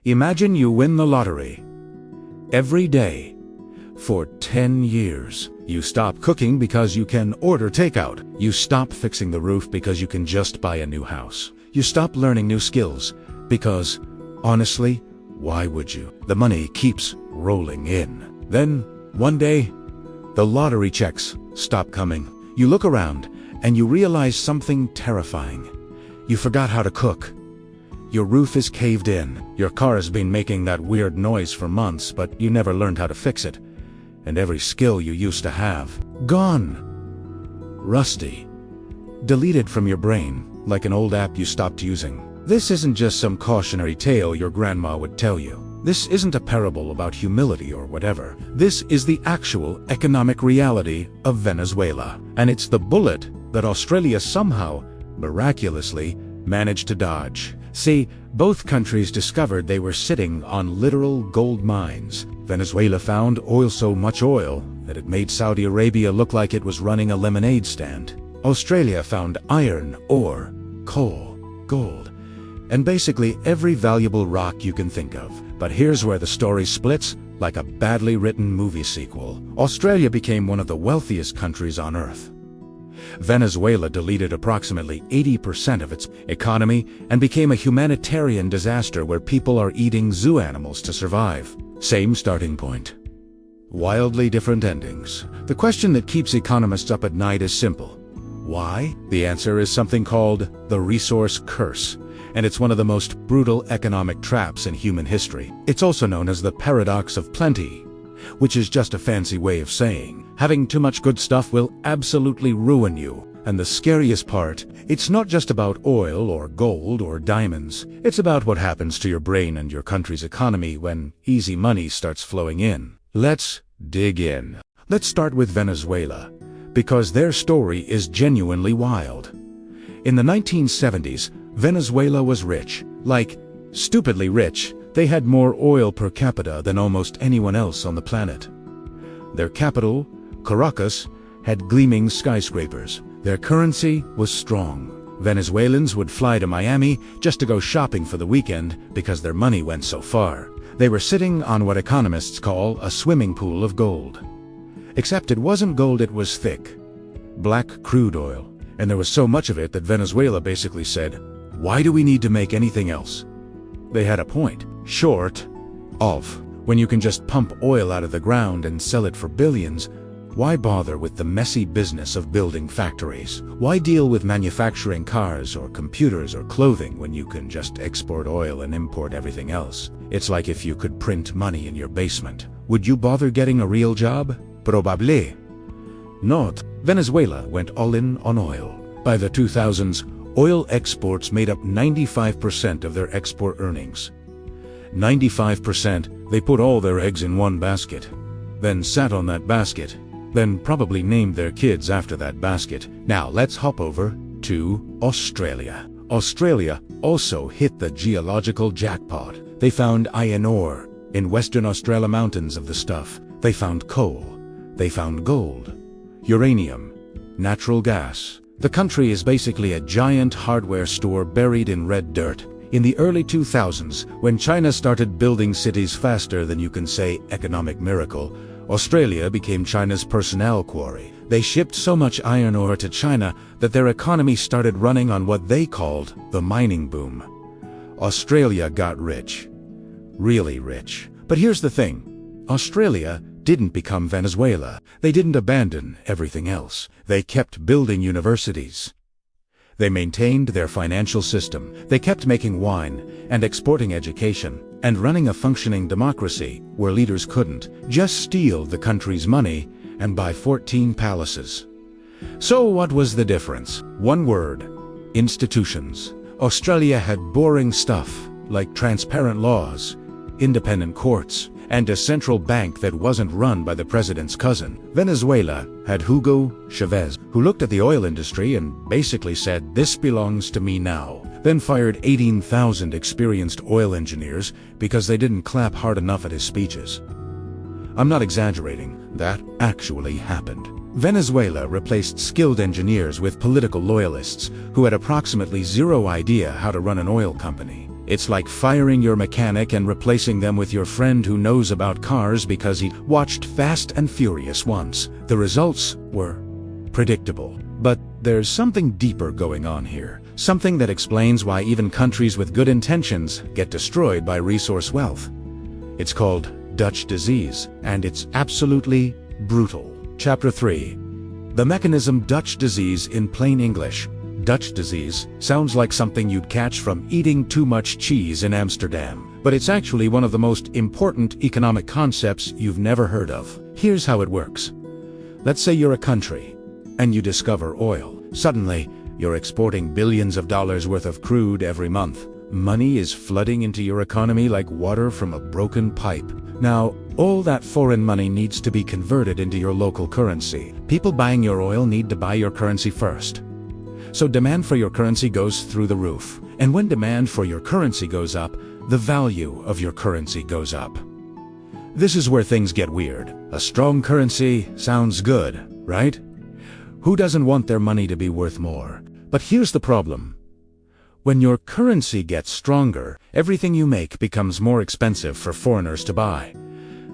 Imagine you win the lottery. Every day, for 10 years, you stop cooking because you can order takeout. You stop fixing the roof because you can just buy a new house. You stop learning new skills because, honestly, why would you? The money keeps rolling in. Then, one day, the lottery checks stop coming. You look around and you realize something terrifying. You forgot how to cook. Your roof is caved in. Your car has been making that weird noise for months, but you never learned how to fix it. And every skill you used to have, gone. Rusty. Deleted from your brain, like an old app you stopped using. This isn't just some cautionary tale your grandma would tell you. This isn't a parable about humility or whatever. This is the actual economic reality of Venezuela. And it's the bullet that Australia somehow, miraculously, managed to dodge. See, both countries discovered they were sitting on literal gold mines. Venezuela found so much oil that it made Saudi Arabia look like it was running a lemonade stand. Australia found iron, ore, coal, gold, and basically every valuable rock you can think of. But here's where the story splits like a badly written movie sequel. Australia became one of the wealthiest countries on Earth. Venezuela deleted approximately 80% of its economy and became a humanitarian disaster where people are eating zoo animals to survive. Same starting point. Wildly different endings. The question that keeps economists up at night is simple. Why? The answer is something called the resource curse, and it's one of the most brutal economic traps in human history. It's also known as the paradox of plenty, which is just a fancy way of saying having too much good stuff will absolutely ruin you. And the scariest part, it's not just about oil or gold or diamonds. It's about what happens to your brain and your country's economy when easy money starts flowing in. Let's dig in. Let's start with Venezuela, because their story is genuinely wild. In the 1970s, Venezuela was rich. Like, stupidly rich. They had more oil per capita than almost anyone else on the planet. Their capital, Caracas, had gleaming skyscrapers. Their currency was strong. Venezuelans would fly to Miami just to go shopping for the weekend because their money went so far. They were sitting on what economists call a swimming pool of gold. Except it wasn't gold, it was thick, black crude oil. And there was so much of it that Venezuela basically said, "Why do we need to make anything else?" They had a point. Short of, when you can just pump oil out of the ground and sell it for billions, why bother with the messy business of building factories? Why deal with manufacturing cars or computers or clothing when you can just export oil and import everything else? It's like if you could print money in your basement. Would you bother getting a real job? Probably not. Venezuela went all in on oil. By the 2000s, oil exports made up 95% of their export earnings. 95%, they put all their eggs in one basket, then sat on that basket, then probably named their kids after that basket. Now let's hop over to Australia. Australia also hit the geological jackpot. They found iron ore in Western Australia mountains of the stuff. They found coal. They found gold, uranium, natural gas. The country is basically a giant hardware store buried in red dirt. In the early 2000s, when China started building cities faster than you can say economic miracle, Australia became China's personnel quarry. They shipped so much iron ore to China that their economy started running on what they called the mining boom. Australia got rich. Really rich. But here's the thing. Australia didn't become Venezuela. They didn't abandon everything else. They kept building universities. They maintained their financial system. They kept making wine and exporting education and running a functioning democracy where leaders couldn't just steal the country's money and buy 14 palaces. So what was the difference? One word: institutions. Australia had boring stuff like transparent laws, independent courts, and a central bank that wasn't run by the president's cousin. Venezuela had Hugo Chavez, who looked at the oil industry and basically said, "This belongs to me now." Then fired 18,000 experienced oil engineers because they didn't clap hard enough at his speeches. I'm not exaggerating, that actually happened. Venezuela replaced skilled engineers with political loyalists who had approximately zero idea how to run an oil company. It's like firing your mechanic and replacing them with your friend who knows about cars because he watched Fast and Furious once. The results were predictable. But there's something deeper going on here. Something that explains why even countries with good intentions get destroyed by resource wealth. It's called Dutch disease, and it's absolutely brutal. Chapter 3. The mechanism Dutch disease in plain English. Dutch disease sounds like something you'd catch from eating too much cheese in Amsterdam, but it's actually one of the most important economic concepts you've never heard of. Here's how it works. Let's say you're a country, and you discover oil. Suddenly, you're exporting billions of dollars worth of crude every month. Money is flooding into your economy like water from a broken pipe. Now, all that foreign money needs to be converted into your local currency. People buying your oil need to buy your currency first. So demand for your currency goes through the roof. And when demand for your currency goes up, the value of your currency goes up. This is where things get weird. A strong currency sounds good, right? Who doesn't want their money to be worth more? But here's the problem. When your currency gets stronger, everything you make becomes more expensive for foreigners to buy.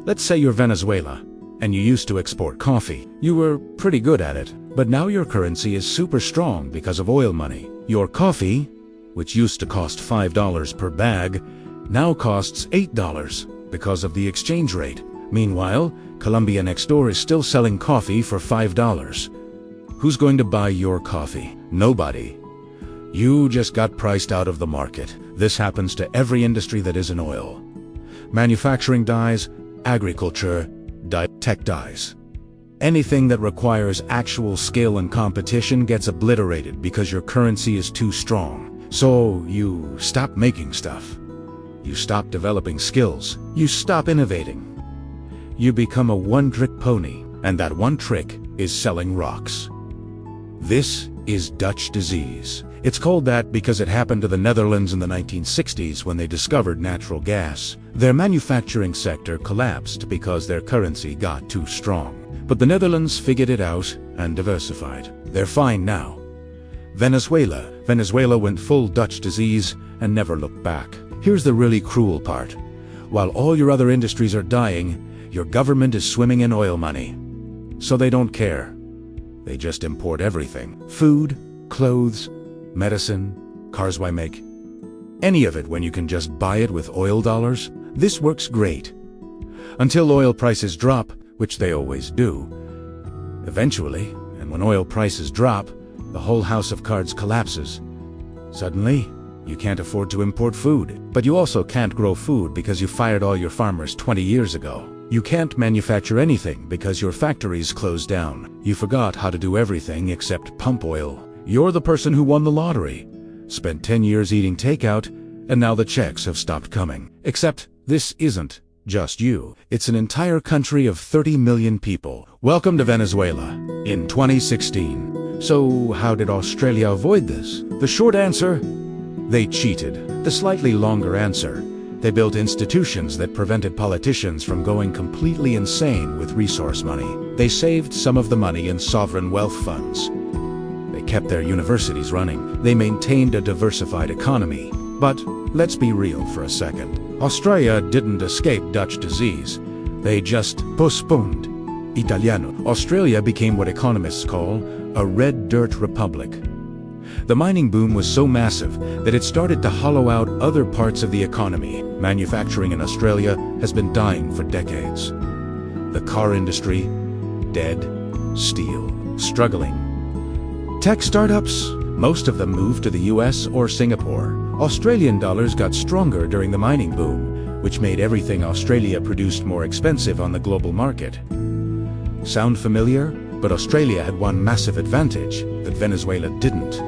Let's say you're Venezuela, and you used to export coffee. You were pretty good at it, but now your currency is super strong because of oil money. Your coffee, which used to cost $5 per bag, now costs $8 because of the exchange rate. Meanwhile, Colombia next door is still selling coffee for $5. Who's going to buy your coffee? Nobody. You just got priced out of the market. This happens to every industry that isn't oil. Manufacturing dies, agriculture, tech dies. Anything that requires actual skill and competition gets obliterated because your currency is too strong. So you stop making stuff. You stop developing skills. You stop innovating. You become a one-trick pony, and that one trick is selling rocks. This is Dutch disease. It's called that because it happened to the Netherlands in the 1960s when they discovered natural gas. Their manufacturing sector collapsed because their currency got too strong. But the Netherlands figured it out and diversified. They're fine now. Venezuela went full Dutch disease and never looked back. Here's the really cruel part. While all your other industries are dying, your government is swimming in oil money. So they don't care. They just import everything. Food, clothes, medicine, cars. Why make any of it when you can just buy it with oil dollars? This works great. Until oil prices drop, which they always do. Eventually, and when oil prices drop, the whole house of cards collapses. Suddenly, you can't afford to import food. But you also can't grow food because you fired all your farmers 20 years ago. You can't manufacture anything because your factories closed down. You forgot how to do everything except pump oil. You're the person who won the lottery, spent 10 years eating takeout, and now the checks have stopped coming. Except this isn't just you. It's an entire country of 30 million people. Welcome to Venezuela in 2016. So how did Australia avoid this? The short answer, they cheated. The slightly longer answer, they built institutions that prevented politicians from going completely insane with resource money. They saved some of the money in sovereign wealth funds. They kept their universities running. They maintained a diversified economy. But let's be real for a second. Australia didn't escape Dutch disease. They just postponed. Italiano. Australia became what economists call a red dirt republic. The mining boom was so massive that it started to hollow out other parts of the economy. Manufacturing in Australia has been dying for decades. The car industry, dead. Steel, struggling. Tech startups, most of them moved to the US or Singapore. Australian dollars got stronger during the mining boom, which made everything Australia produced more expensive on the global market. Sound familiar? But Australia had one massive advantage that Venezuela didn't.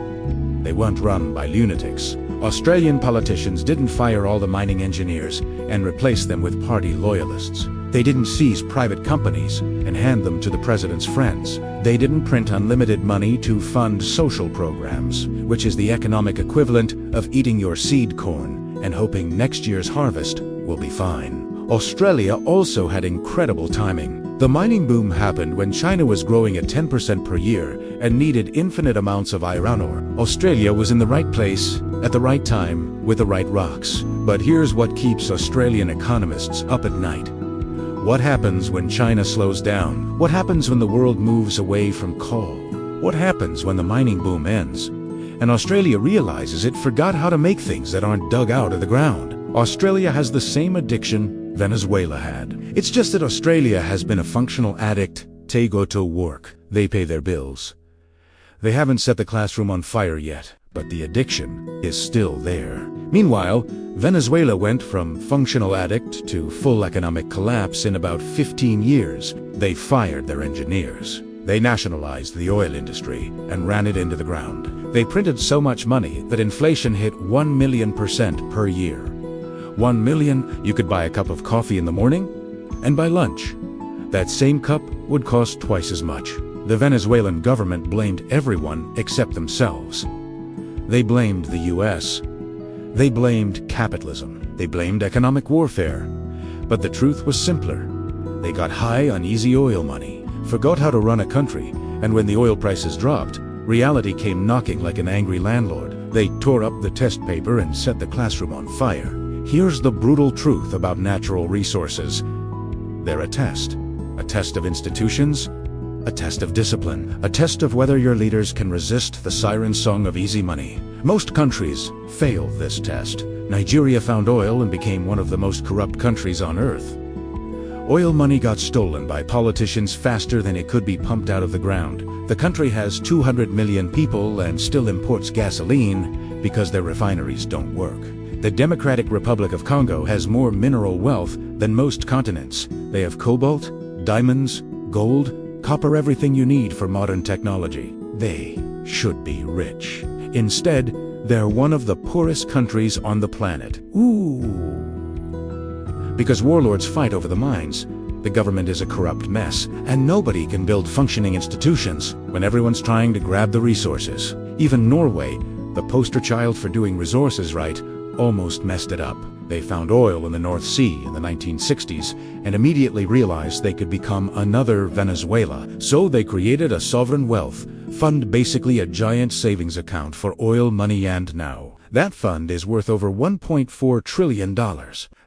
They weren't run by lunatics. Australian politicians didn't fire all the mining engineers and replace them with party loyalists. They didn't seize private companies and hand them to the president's friends. They didn't print unlimited money to fund social programs, which is the economic equivalent of eating your seed corn and hoping next year's harvest will be fine. Australia also had incredible timing. The mining boom happened when China was growing at 10% per year and needed infinite amounts of iron ore. Australia was in the right place at the right time, with the right rocks. But here's what keeps Australian economists up at night. What happens when China slows down? What happens when the world moves away from coal? What happens when the mining boom ends? And Australia realizes it forgot how to make things that aren't dug out of the ground. Australia has the same addiction Venezuela had. It's just that Australia has been a functional addict. They go to work. They pay their bills. They haven't set the classroom on fire yet, but the addiction is still there. Meanwhile, Venezuela went from functional addict to full economic collapse in about 15 years. They fired their engineers. They nationalized the oil industry and ran it into the ground. They printed so much money that inflation hit 1,000,000% per year. 1 million, you could buy a cup of coffee in the morning, and by lunch, that same cup would cost twice as much. The Venezuelan government blamed everyone except themselves. They blamed the US. They blamed capitalism. They blamed economic warfare. But the truth was simpler. They got high on easy oil money, forgot how to run a country, and when the oil prices dropped, reality came knocking like an angry landlord. They tore up the test paper and set the classroom on fire. Here's the brutal truth about natural resources. They're a test of institutions, a test of discipline, a test of whether your leaders can resist the siren song of easy money. Most countries fail this test. Nigeria found oil and became one of the most corrupt countries on earth. Oil money got stolen by politicians faster than it could be pumped out of the ground. The country has 200 million people and still imports gasoline because their refineries don't work. The Democratic Republic of Congo has more mineral wealth than most continents. They have cobalt, diamonds, gold, copper, everything you need for modern technology. They should be rich. Instead, they're one of the poorest countries on the planet. Because warlords fight over the mines, the government is a corrupt mess, and nobody can build functioning institutions when everyone's trying to grab the resources. Even Norway, the poster child for doing resources right, almost messed it up. They found oil in the North Sea in the 1960s and immediately realized they could become another Venezuela. So they created a sovereign wealth fund, basically a giant savings account for oil money, and now that fund is worth over $1.4 trillion.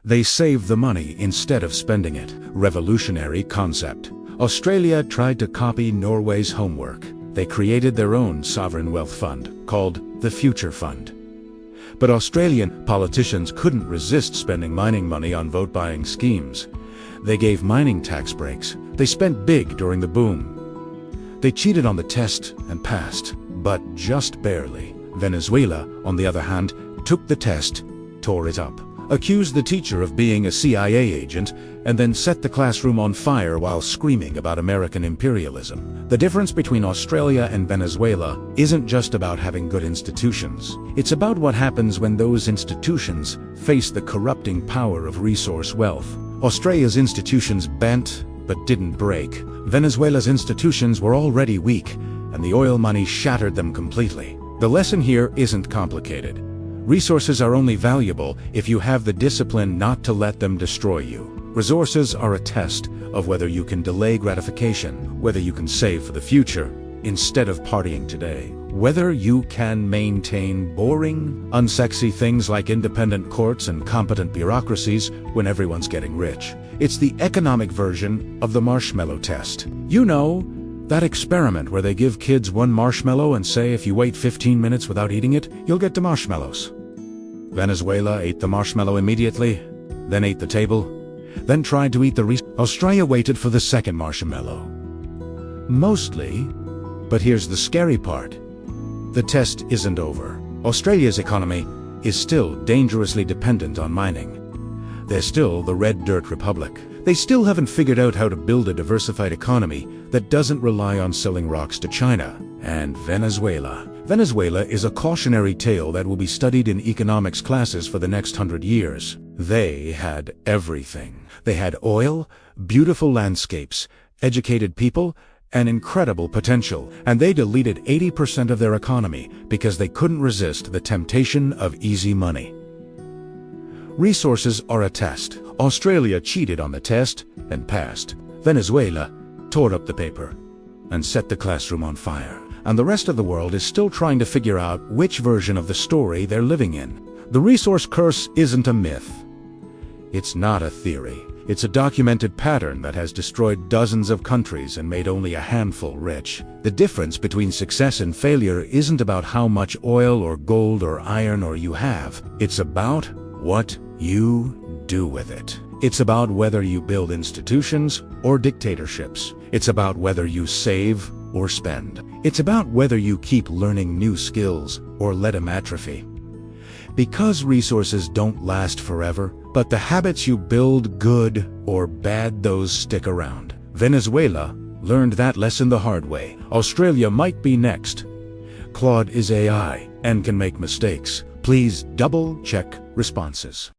They save the money instead of spending it. Revolutionary concept. Australia tried to copy Norway's homework. They created their own sovereign wealth fund called the Future Fund. But Australian politicians couldn't resist spending mining money on vote-buying schemes. They gave mining tax breaks. They spent big during the boom. They cheated on the test and passed, but just barely. Venezuela, on the other hand, took the test, tore it up, accused the teacher of being a CIA agent, and then set the classroom on fire while screaming about American imperialism. The difference between Australia and Venezuela isn't just about having good institutions. It's about what happens when those institutions face the corrupting power of resource wealth. Australia's institutions bent, but didn't break. Venezuela's institutions were already weak, and the oil money shattered them completely. The lesson here isn't complicated. Resources are only valuable if you have the discipline not to let them destroy you. Resources are a test of whether you can delay gratification, whether you can save for the future instead of partying today, whether you can maintain boring, unsexy things like independent courts and competent bureaucracies when everyone's getting rich. It's the economic version of the marshmallow test. You know, that experiment where they give kids one marshmallow and say if you wait 15 minutes without eating it, you'll get the marshmallows. Venezuela ate the marshmallow immediately, then ate the table, then tried to eat the rest. Australia waited for the second marshmallow. Mostly, but here's the scary part. The test isn't over. Australia's economy is still dangerously dependent on mining. They're still the red dirt republic. They still haven't figured out how to build a diversified economy that doesn't rely on selling rocks to China. And Venezuela. Venezuela is a cautionary tale that will be studied in economics classes for the next 100 years. They had everything. They had oil, beautiful landscapes, educated people, and incredible potential. And they deleted 80% of their economy because they couldn't resist the temptation of easy money. Resources are a test. Australia cheated on the test and passed. Venezuela tore up the paper and set the classroom on fire. and the rest of the world is still trying to figure out which version of the story they're living in. The resource curse isn't a myth. It's not a theory. It's a documented pattern that has destroyed dozens of countries and made only a handful rich. The difference between success and failure isn't about how much oil or gold or iron or you have. It's about what you do with it. It's about whether you build institutions or dictatorships. It's about whether you save or spend. It's about whether you keep learning new skills or let them atrophy. Because resources don't last forever, but the habits you build, good or bad, those stick around. Venezuela learned that lesson the hard way. Australia might be next. Claude is AI and can make mistakes. Please double-check responses.